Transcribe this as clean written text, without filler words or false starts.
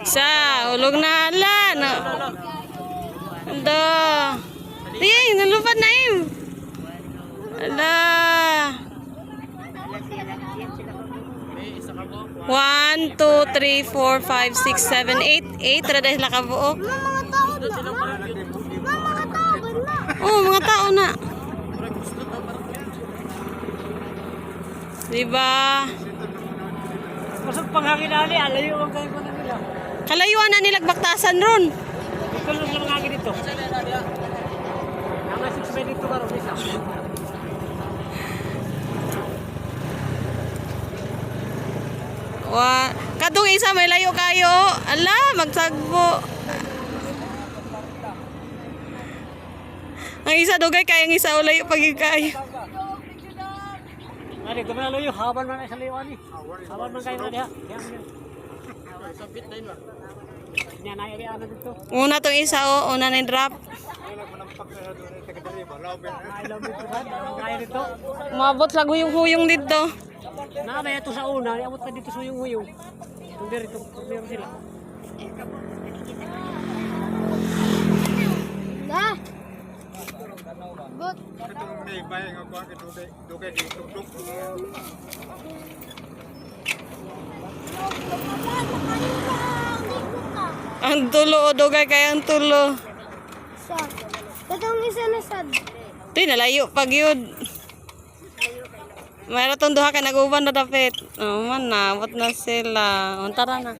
Isa, hulog na ala. Ando. Tingin, nalupad na im. Ala. 1, 2, 3, 4, 5, 6, 7, 8. 8 ra dahil nakabuok. Oh, mga tao na. Diba? Masuk panghangin ali, alayo ang kayo na nila. Kalayuan na nilag baktasan ron. Ito lang ang hangin dito. Ang 6 minutes dito baro isa. Kadung isa may layo kayo. Ala, magsagbo. Ang isa dugay kaya ang isa ulayo pagig kayo. Ari, gumana layo haban man sa layo ani. Haban man kayo na diha. Sabit na ino. Nya na area ano dito. Una tong isa una na drop. Umabot sa huyong-huyong dito. Na may ito sa una, abot pa dito sa huyong-huyong. Kung dito, meron sila. Na. Good. Ang tulo o dugay kaya ang tulo. Sa. Katong isa na sad. Tuy nalayo pag yun. Mayroon tong duha ka nag-uban na dapit. Oh man na, abot na sila. Untara na.